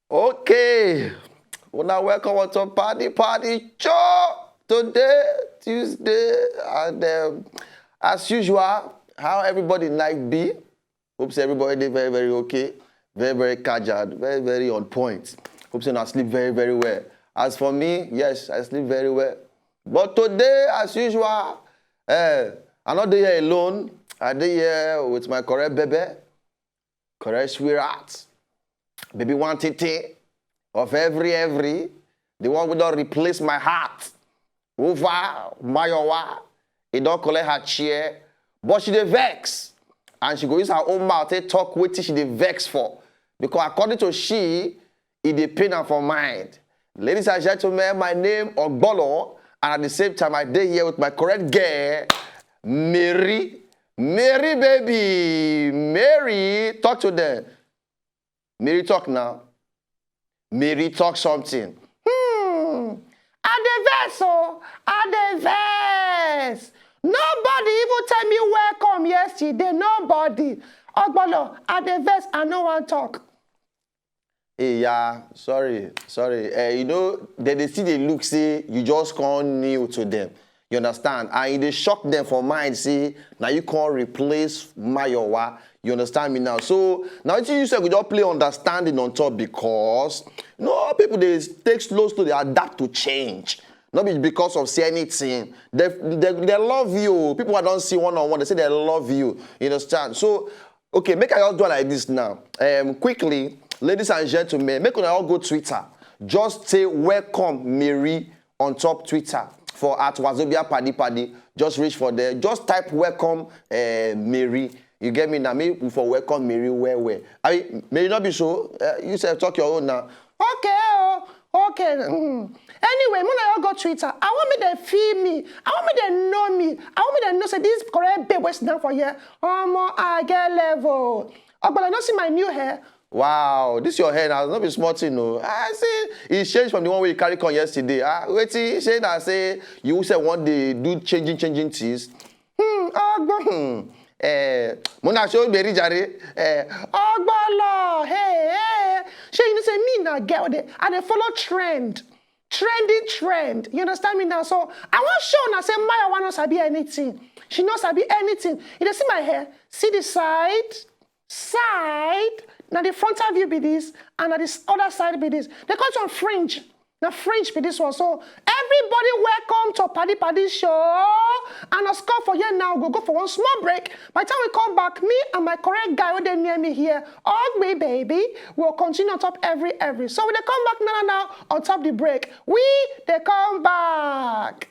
Okay. Well, now welcome to Party Show today, Tuesday, and as usual, how everybody like be. Hopes everybody did very, very okay, very, very casual, very, very on point. Hopes you sleep very, very well. As for me, yes, I sleep very well. But today, as usual, I'm not here alone. I'm here with my correct baby, correct sweetheart, baby one titi of every, the one who don't replace my heart. Over Mayowa, he don't collect her chair, but she dey vex. And she go use her own mouth to talk wetin she dey vex for. Because according to she, it dey pain her for mind. Ladies and gentlemen, my name Ogbolo, and at the same time, I dey here with my correct girl, Mary. Mary, baby. Mary, talk to them. Mary, talk now. Mary, talk something. I dey vex. Nobody even tell me welcome yesterday. Nobody. Ogbolo, I dey vex. I no wan talk. Hey, yeah, sorry. They see the look, say you just can't kneel to them. You understand? And they shock them for mind, say, now you can't replace Mayowa. You understand me now? So, now you say we just play understanding on top because, people, they take slow, they adapt to change. Not because of say anything. They love you. People who don't see one-on-one, they say they love you. You understand? So, okay, make I just do it like this now. Quickly, ladies and gentlemen, make us all go Twitter. Just say welcome Mary on top Twitter for at Wazobia Paddy. Just reach for there. Just type welcome Mary. You get me now? Me for welcome Mary where? I mean, may you not be so. You say talk your own now. Okay. Anyway, when I go Twitter, I want me to feel me. I want me to know me. I want me to know say this correct babe was down for here. I get level. But I don't see my new hair. Wow, this your hair now. Not be smart, you know. I see it changed from the one we carried on yesterday. Wait, say that say you say one day do changing things. Mona show Mary Jare. Ogbolo, hey. She you know say me now girl dey. I dey follow trend. Trend. You understand me now? So I want show now say Maya want not sabi anything. She not sabi anything. You dey see my hair? See the side. Now the frontal view be this, and now this other side be this. They call it on fringe. Now fringe be this one. So everybody welcome to Paddy Show. And a score for you now. We'll go for one small break. By the time we come back, me and my correct guy who they near me here, Ogbe baby, will continue on top every. So when they come back now on top the break, they come back.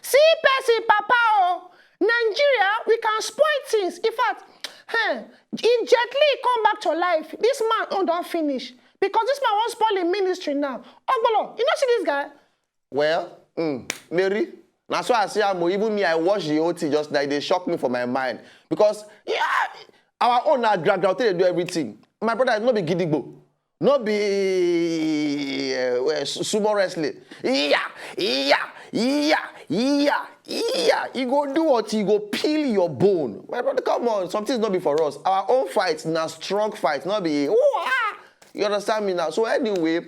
See, Percy, Papa, Nigeria, we can spoil things. In fact, if Jet Li come back to life, this man don't finish. Because this man won't spoil in ministry now. Ogbolo, you know see this guy? Well, Mary, that's why I say even me, I watch the whole thing just like they shock me for my mind. Because, our own ground, they do everything. My brother is not be gidigbo. Not be sumo wrestling. You go do what? You go peel your bone. My brother, come on. Something's not be for us. Our own fights, now strong fights, not be. You understand me now? So anyway,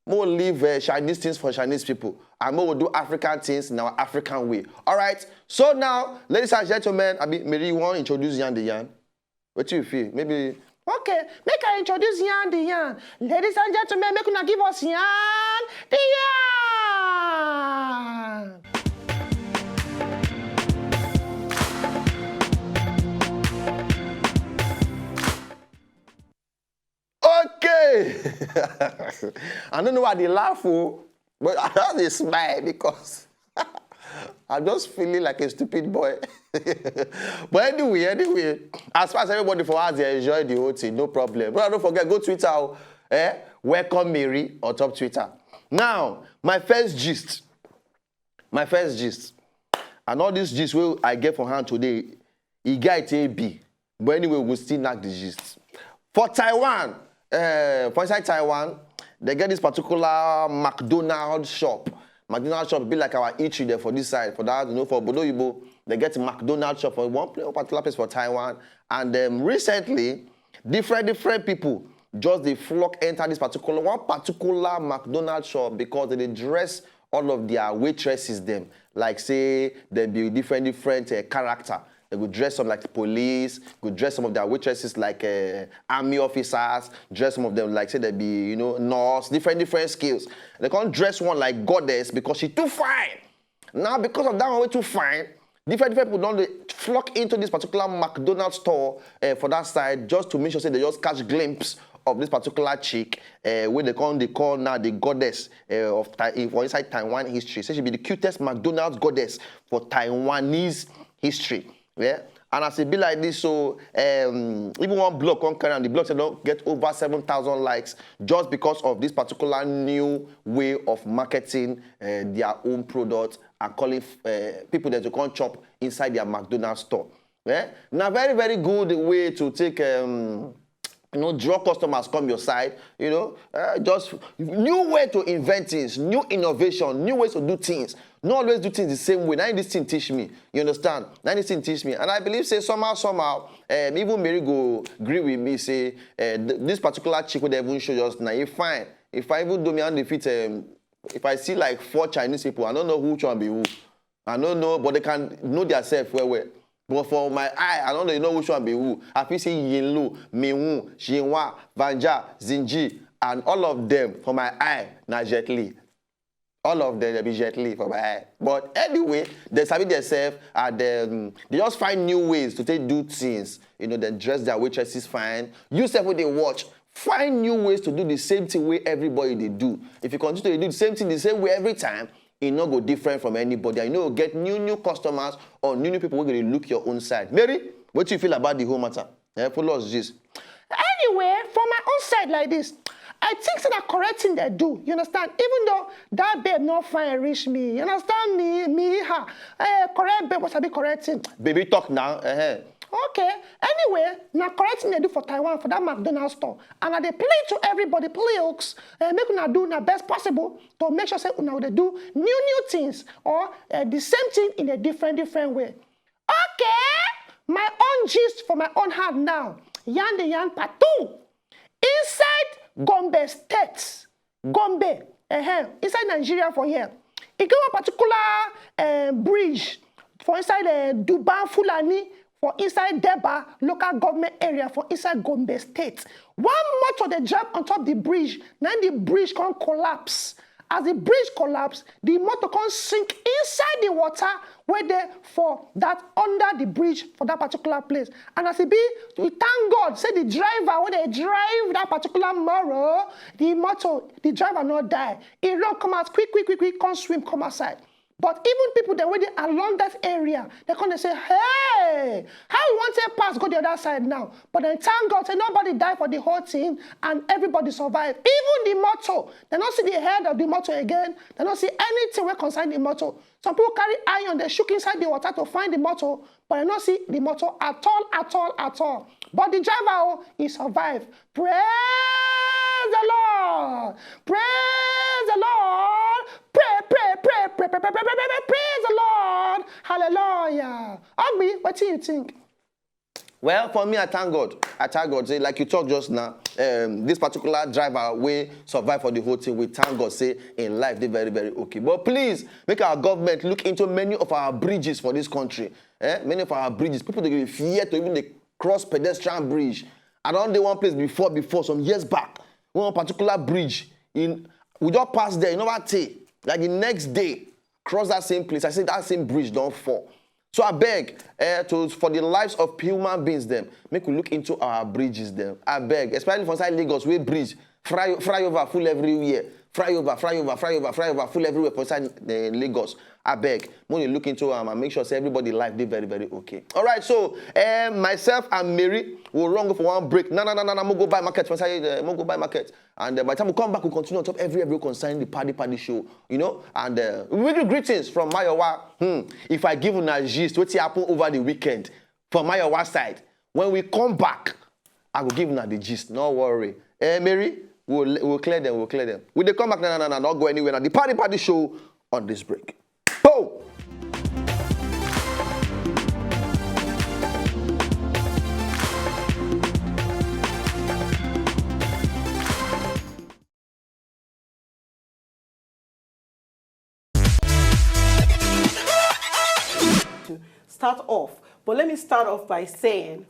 more leave Chinese things for Chinese people. And more will do African things in our African way. All right. So now, ladies and gentlemen, maybe you want to introduce Yan the Yan. What do you feel? Maybe. Okay, make I introduce Yan the Yan. Ladies and gentlemen, make una give us Yan the Yan. Okay. I don't know why they laugh, but I have a smile because I'm just feeling like a stupid boy. But anyway, as far as everybody for us, they enjoy the whole thing, no problem. But don't forget, go Twitter, welcome Mary on top Twitter. Now, my first gist, and all this gist will I get from hand today, he get it AB. But anyway, we'll still knock the gist. For Taiwan, for inside Taiwan, they get this particular McDonald's shop. McDonald's shop be like our eatery there for this side. For that, for Bodo Yibo, they get a McDonald's shop for one particular place for Taiwan. And recently, different people just they flock enter this one particular McDonald's shop because they dress all of their waitresses them. Like say, they be different character. They could dress some like police, could dress some of their waitresses like army officers, dress some of them like say they be, nurse, different skills. They can't dress one like goddess because she's too fine. Now because of that one way too fine, different people don't flock into this particular McDonald's store for that side just to make sure say they just catch glimpse of this particular chick, where they call now the goddess for inside Taiwan history. So she be the cutest McDonald's goddess for Taiwanese history. Yeah, and as it be like this, so even one blog on carry and the blog said don't get over 7,000 likes just because of this particular new way of marketing their own product and calling people that to come chop inside their McDonald's store. Yeah, now very good way to take draw customers come your side, just new way to invent things, new innovation, new ways to do things. Not always do things the same way. Now this thing teach me, you understand? Now this thing teach me. And I believe, say, somehow, even Mary go agree with me, say, this particular chick would even show us now, if fine. If I even do me on defeat, if I see like 4 Chinese people, I don't know which one be who. I don't know, but they can know themselves well. But for my eye, I don't know which one be who. I feel say Yin Lu, Mingwu, Xinhua, Vanja, Zinji, and all of them for my eye, na Jet Li. All of them, they be Jet Li for my eye. But anyway, they sabi themselves and they just find new ways to do things. They dress their waitresses fine. You self when they watch, find new ways to do the same thing way everybody they do. If you continue to do the same thing the same way every time, it not go different from anybody. And get new customers or new people who are going to look your own side. Mary, what do you feel about the whole matter? Follow us this. Anyway, from my own side like this, I think so that correct thing they do. You understand? Even though that babe not fine reach me. You understand me, her. Correct babe, what's I be correcting? Baby talk now. Okay. Anyway, now correct thing they do for Taiwan, for that McDonald's store. And they play to everybody, please, make una do the best possible to make sure say una they do new things or the same thing in a different way. Okay. My own gist for my own hand now. Yan part 2. Inside Gombe State, inside Nigeria for here. It got a particular bridge for inside Duban Fulani, for inside Deba local government area, for inside Gombe State. One motor they jump on top the bridge, then the bridge can collapse. As the bridge collapse, the motor can sink inside the water where they for that under the bridge for that particular place. And as it be, we thank God, say the driver, when they drive that particular motor, the driver not die. He run come out quick, come swim, come outside. But even people that were along that area, they come and say, hey, how you want to pass, go the other side now? But then thank God, say nobody died for the whole thing and everybody survived. Even the motor, they don't see the head of the motor again. They don't see anything where concern the motor. Some people carry iron, they shook inside the water to find the motor, but they don't see the motor at all. But the driver, he survived. Praise the Lord. Praise the Lord. Praise the Lord. Hallelujah. Agbi, what do you think? Well, for me, I thank God. Say, like you talked just now, this particular driver will survive for the whole thing. We thank God, say, in life, they're very okay. But please, make our government look into many of our bridges for this country. Many of our bridges, people, they fear to even the cross pedestrian bridge. I don't know one place before, some years back, one particular bridge, we just passed there, you know what I say? Like the next day, cross that same place, I said that same bridge don't fall. So I beg for the lives of human beings them, make we look into our bridges them. I beg, especially for inside Lagos, where bridge, fly over full everywhere. Fly over, full everywhere for inside Lagos. I beg, when you look into and make sure say everybody life they very, very okay. All right, so myself and Mary will run go for one break. No, we'll go buy market. We'll go buy market. And by the time we come back, we'll continue on top every concerning the party show, you know. And we do greetings from Mayowa. If I give you a gist, what's happen over the weekend from Mayowa side? When we come back, I will give you the gist. No worry. Mary, we'll clear them. When they come back, no, not go anywhere. Now the party show on this break. Boom! Start off, but let me start off by saying,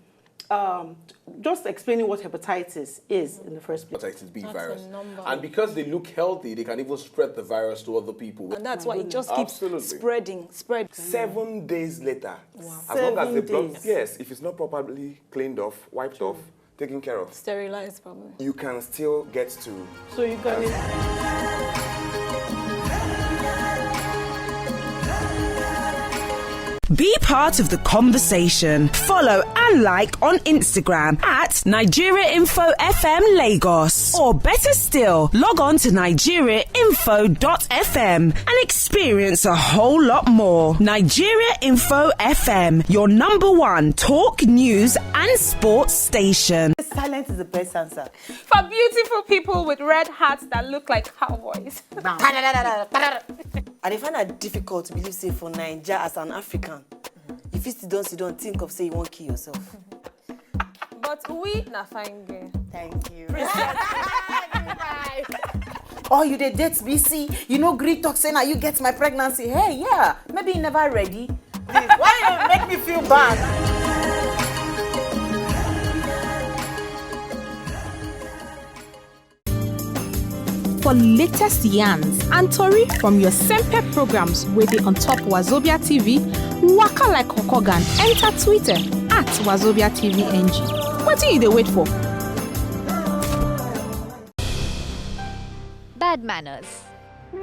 just explaining what hepatitis is in the first place. Hepatitis B virus. And because they look healthy, they can even spread the virus to other people. And that's why it just keeps spreading. 7 days later. Wow. As long as the blood, 7 days. yes, if it's not properly cleaned off, wiped off, taken care of, Sterilized, probably. you can still get to. So you can. Be part of the conversation. Follow and like on Instagram at Nigeria Info FM Lagos. Or better still, log on to nigeriainfo.fm and experience a whole lot more. Nigeria Info FM, your #1 talk, news and sports station. Silence is the best answer. For beautiful people with red hats that look like cowboys. And I find it difficult to believe, say, for Nigeria as an African, if you still don't think of, say, you won't kill yourself. But we na fine girl. Thank you. Oh, you did date BC. You know, Greek talk saying, now you get my pregnancy. Hey, yeah, maybe you never ready. Why you make me feel bad? For latest yarns and tori from your Sempe programs waiting on top Wazobia TV, waka like Hokogan, enter Twitter at Wazobia TV NG. What are you wait for? Bad manners.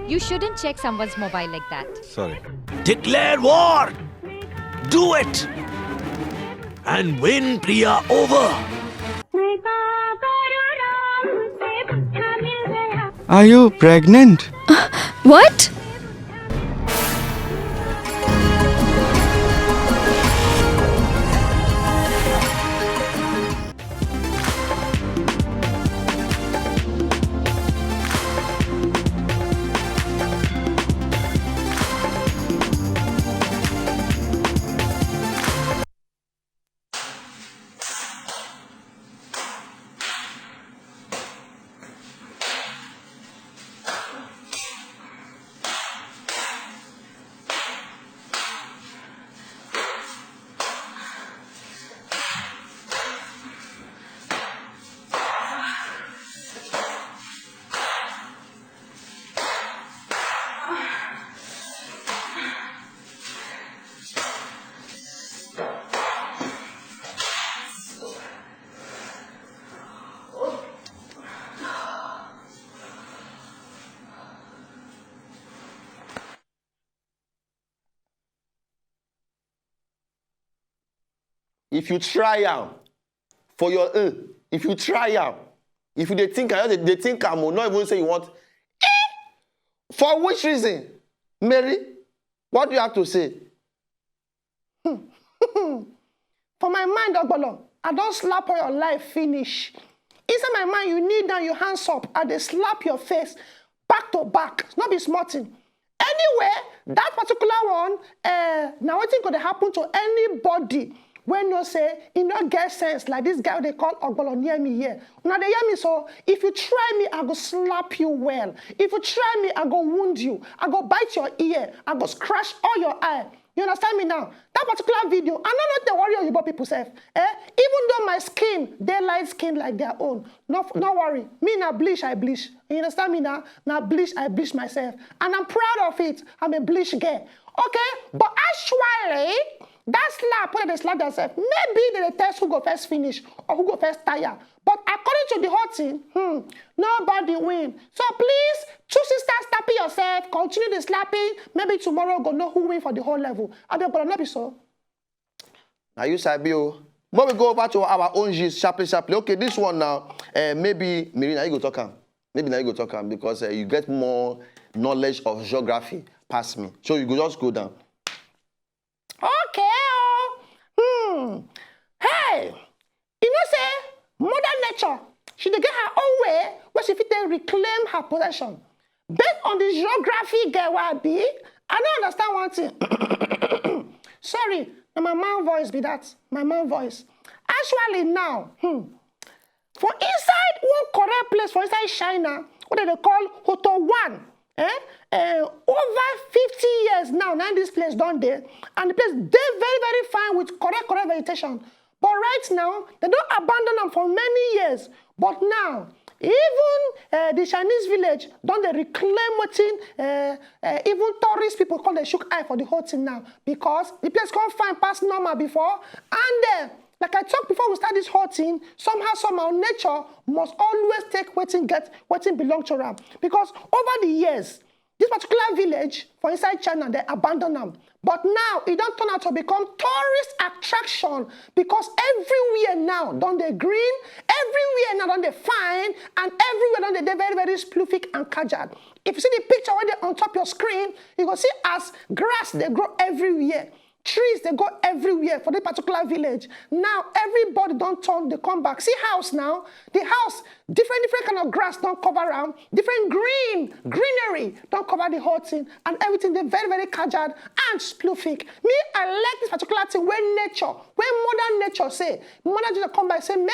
You shouldn't check someone's mobile like that. Sorry. Declare war! Do it! And win Priya over! Are you pregnant? What? If you try out for your if you try out, if you they think I will not even say you want. For which reason? Mary, what do you have to say? For my mind, Ogbolo, I don't slap on your life finish. Inside my mind, you kneel down, your hands up, and they slap your face back to back. It's not be smarting. Anyway, that particular one, now what think could happen to anybody when you say, it not get sense, like this guy they call Ogbolo near me here. Now they hear me, so if you try me, I go slap you well. If you try me, I go wound you. I go bite your ear. I go scratch all your eye. You understand me now? That particular video, I'm not the warrior you people self. Even though my skin, they light skin like their own. No worry. Me now bleach, I bleach. You understand me now? Now bleach, I bleach myself. And I'm proud of it. I'm a bleach girl. Okay? But actually, that slap, when they slap themselves, maybe they test who go first finish or who go first tire. But according to the whole thing, nobody win. So please, two sisters slapping yourself, continue the slapping. Maybe tomorrow go know who win for the whole level. I mean, but not be so. Now you Sabio. When we go over to our own gist, sharply. Okay, this one now, maybe Marina, you go talk am. Maybe now you go talk am because you get more knowledge of geography past me. So you go just go down. Okay. Hey, you know say Mother Nature, she dey get her own way where she fit reclaim her possession. Based on the geography get where I be, I don't understand one thing. Sorry, my man voice be that. My man voice. Actually now, for inside one correct place for inside China, what they call Hoto 1. Over 50 years now this place done there, and the place they very fine with correct vegetation. But right now, they don't abandon them for many years. But now, even the Chinese village don't they reclaim even tourist people call the shook eye for the whole thing now because the place can't find past normal before. And like I talked before we start this whole thing, somehow nature must always take what belong to them. Because over the years, this particular village for inside China, they abandon them. But now, it don't turn out to become tourist attraction because everywhere now, don't they green, everywhere now, don't they fine, and everywhere now, they very sploofic and kajad. If you see the picture when they're on top of your screen, you can see as grass, they grow everywhere. Trees, they go everywhere for this particular village. Now, everybody don't turn, they come back. See house now? The house, different kind of grass don't cover around. Different greenery don't cover the whole thing. And everything, they're very kajad and sploofic. Me, I like this particular thing when Mother Nature say, Mother Nature come by and say, man,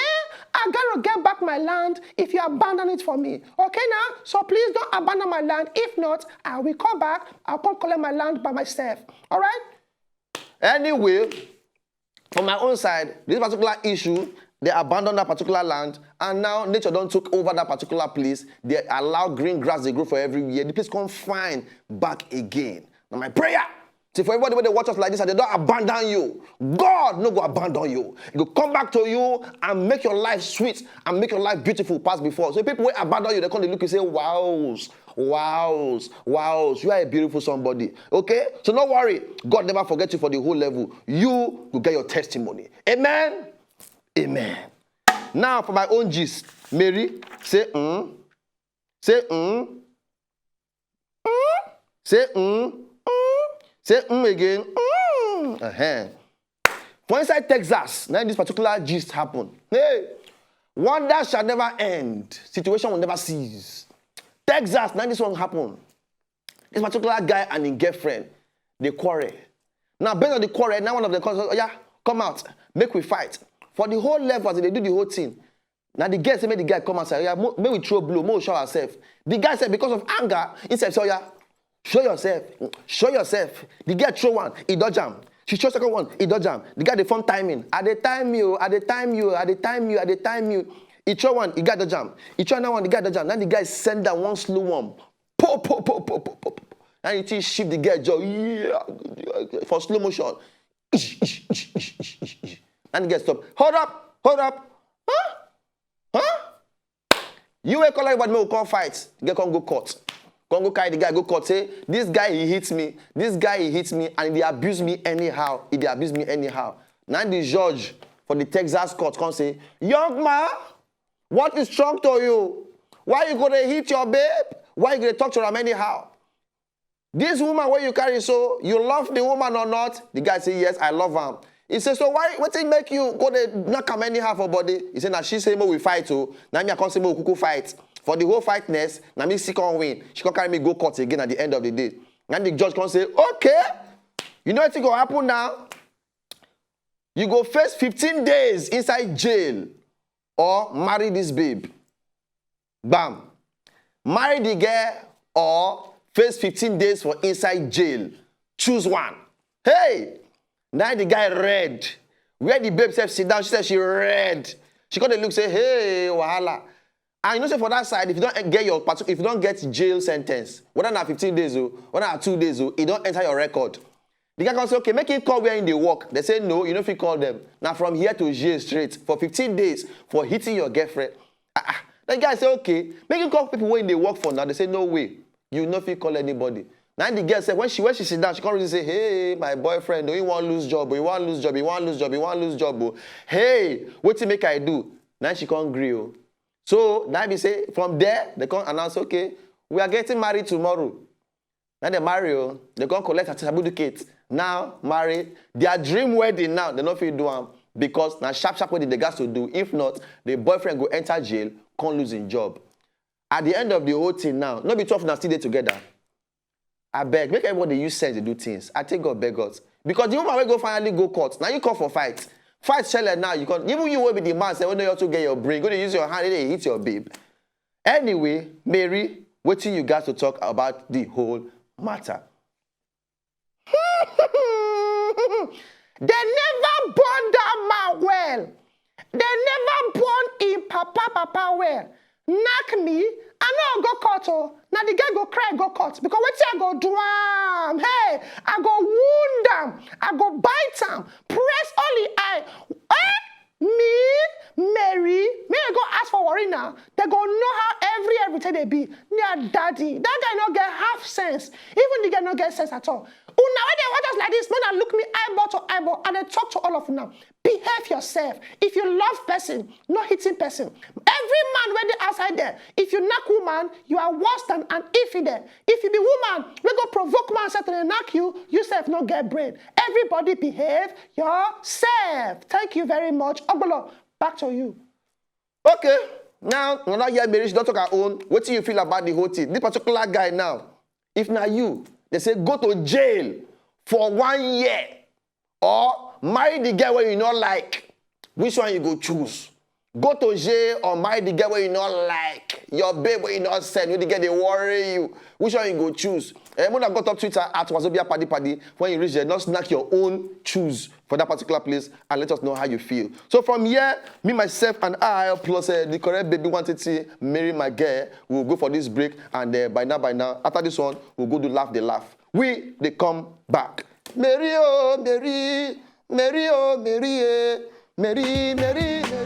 I gotta get back my land if you abandon it for me. Okay now? So please don't abandon my land. If not, I will come back. I'll come collect my land by myself. All right? Anyway, from my own side, this particular issue, they abandoned that particular land, and now nature don't took over that particular place. They allow green grass to grow for every year. The place come fine back again. Now my prayer, see for everybody when they watch us like this and they don't abandon you, God no go abandon you. He will come back to you and make your life sweet and make your life beautiful past before. So people will abandon you, they come to look and say, wow, you are a beautiful somebody. Okay? So don't worry. God never forget you for the whole level. You will get your testimony. Amen? Amen. Now for my own gist. Mary, say Say Say Say again. For inside Texas, now this particular gist happened. Hey, wonder shall never end. Situation will never cease. Texas, now this one happened. This particular guy and his girlfriend, they quarrel. Now, based on the quarrel, now one of them comes, oh yeah, come out, make we fight. For the whole level, as they do the whole thing. Now the girl say, make the guy come and say, yeah, may we throw blow, may we show ourselves. The guy said, because of anger, he said, so yeah, show yourself. The girl throw one, he dodge jam. She throw second one, he dodge jam. The guy, they form timing. At the time you. He throw one, he got the jam. He throw another one, he got the jam. Then the guy send that one slow one. Po. And he shift the guy jaw. Yeah, for slow motion. And the guy stop. Hold up. Huh? You ain't call everybody, will come fight. The guy can't go court. Can't go carry the guy, go court. Say, this guy, he hits me, and he abuse me anyhow. Now the judge for the Texas court can say, young man, what is wrong to you? Why you gonna hit your babe? Why you gonna talk to them anyhow? This woman where you carry, so you love the woman or not? The guy say, yes, I love her. He says, so what it make you go to knock him anyhow for body? He said, now she say, we fight too. Now me I can't say, we could fight. For the whole fightness, now me she can't win. She can't carry me go court again at the end of the day. And the judge can say, okay, you know what's going to happen now? You go face 15 days inside jail or marry this babe. Bam. Marry the girl or face 15 days for inside jail. Choose one. Hey! Now the guy read. Where the babe said sit down, she said she read. She got the look, say, hey, wahala. And you know, say for that side, if you don't get if you don't get jail sentence, whether not 15 days or whether not 2 days, it don't enter your record. The guy can say, okay, make him call where in they work. They say, no, you know if you call them. Now from here to jail straight for 15 days for hitting your girlfriend. The guy say, okay, make him call people where in they work for now. They say, no way. You know if you call anybody. Now the girl said, when she sit down, she can't really say, hey, my boyfriend, you want to lose job, you want to lose job, you want to lose job, you want to lose job. Hey, what to make I do? Now she can't agree. So now we say, from there, they can't announce, okay, we are getting married tomorrow. Now they marry, they can't collect a certificate. Now, married, their dream wedding now, they don't feel do them because now sharp wedding they got to do. If not, the boyfriend go enter jail, can't lose his job. At the end of the whole thing now, not be 12 now still there together. I beg, make everybody use sense to do things. I take God, beg God. Because the woman will go finally go court. Now you call for fight. Fight shell now, you can't. Even you will be the man, say, when you have to get your brain, go to use your hand, they hit your babe. Anyway, Mary, what you got to talk about the whole matter? They never born that man well. They never born in papa well. Knock me, I know go cut oh. Now the guy go cry, go cut. Because what I go do am? Hey, I go wound them. I go bite them. Press only eye. Me, Mary, me I go ask for worry now. They go know how everything they be. Their daddy. That guy not get half sense. Even the guy not get sense at all. Now when they watch us like this, no, look me eyeball to eyeball and they talk to all of you now. Behave yourself. If you love person, not hitting person. Every man when they outside there, if you knock woman, you are worse than an infidel. If you be woman, we go provoke man say to knock you, yourself not get brain. Everybody behave yourself. Thank you very much. Ogbolo, back to you. Okay. Now, we're not yet married, she don't talk her own. What do you feel about the whole thing? This particular guy now, if not you, they say go to jail for 1 year or marry the girl where you not like. Which one you go choose? Go to jail or marry the girl where you not like. Your babe where you not send. When the girl they worry you. Which one you go choose? When I got up Twitter at Wazobia Paddy, when you reach there, not snack your own choose for that particular place and let us know how you feel. So from here, me, myself, and I, plus the correct baby wanted to marry my girl, we'll go for this break and by now, after this one, we'll go to laugh, they laugh. They come back. Mary, oh, Mary, Mary, oh, Mary, eh. Mary, Mary, Mary.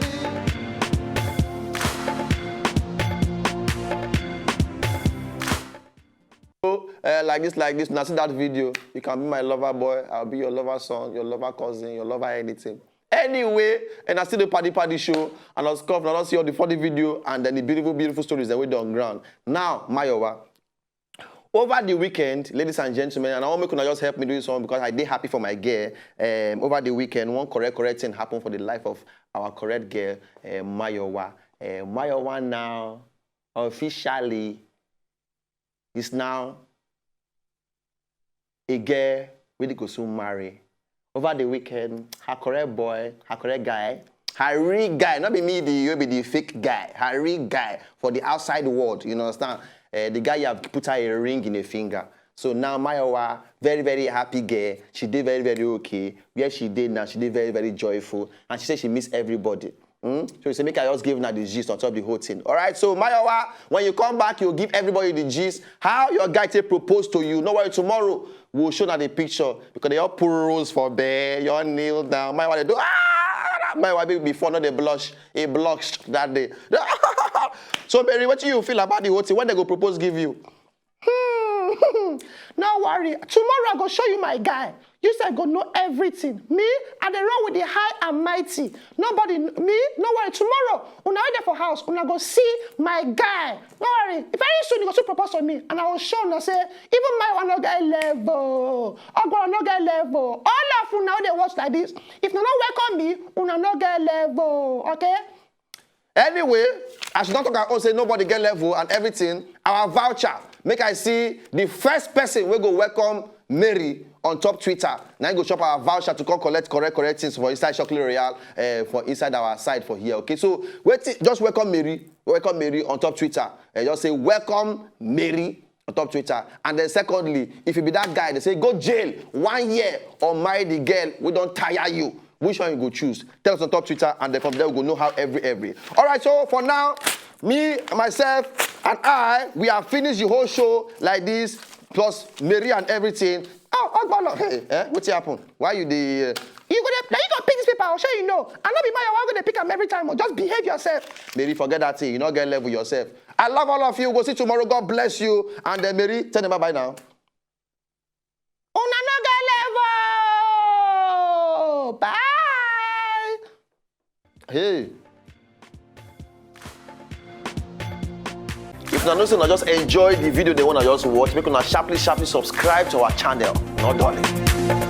Like this. Now see that video. You can be my lover boy. I'll be your lover son, your lover cousin, your lover anything. Anyway, and I see the party show, and I was scuffed, and I see all the funny video, and then the beautiful stories that we do on ground. Now, Mayowa. Over the weekend, ladies and gentlemen, and I want to just help me do this one because I did happy for my girl. Over the weekend, one correct thing happened for the life of our correct girl, Mayowa. Mayowa now officially is now a girl really go soon marry. Over the weekend, her correct boy, her correct guy, her real guy, not be me, you be the fake guy, her real guy for the outside world, you understand? The guy you have put her a ring in a finger. So now Mayowa, very, very happy girl. She did very, very okay. Where she did now, she did very, very joyful. And she said she missed everybody. So you say, make I just give her the gist on top of the whole thing. All right, so Mayowa, when you come back, you'll give everybody the gist. How your guy take propose to you. No worry, tomorrow we'll show now the picture. Because they all put rose for bear. You all kneel down. Mayowa, they do, Mayowa before, not they blush. He blushed that day. So, Mary, what do you feel about the whole thing? When they go propose, give you? No worry. Tomorrow I go show you my guy. You said go know everything. Me, I dey run with the high and mighty. Nobody, me, no worry. Tomorrow, when I there for house, when I go see my guy. No worry. Very soon you go to propose to me, and I will show and say, even my one no get level. Ogbo no get level. All of you now they watch like this. If you not welcome me, una no get level. Okay? Anyway, I should not talk about say nobody get level and everything. Our voucher, make I see the first person we go welcome Mary on top Twitter. Now you go shop our voucher to come collect correct things for inside Chocolate Royale, for inside our side for here. Okay, so wait, just welcome Mary on top Twitter. Just say welcome Mary on top Twitter. And then secondly, if you be that guy, they say go jail 1 year or marry the girl, we don't tire you. Which one you go choose? Tell us on top Twitter, and then from there we go know how every. All right, so for now, me, myself, and I, we have finished the whole show like this, plus Mary and everything. Oh, hey, what's happened? Why you the... You gonna pick this paper, I'll show you know. I'm not be my one gonna pick them every time, or just behave yourself. Mary, forget that thing. You not get level yourself. I love all of you. We'll see you tomorrow. God bless you. And then Mary, tell them bye now. Una no get level. Bye. Hey. If you not just enjoy the video they want to just watch, make una sharply subscribe to our channel. No darling.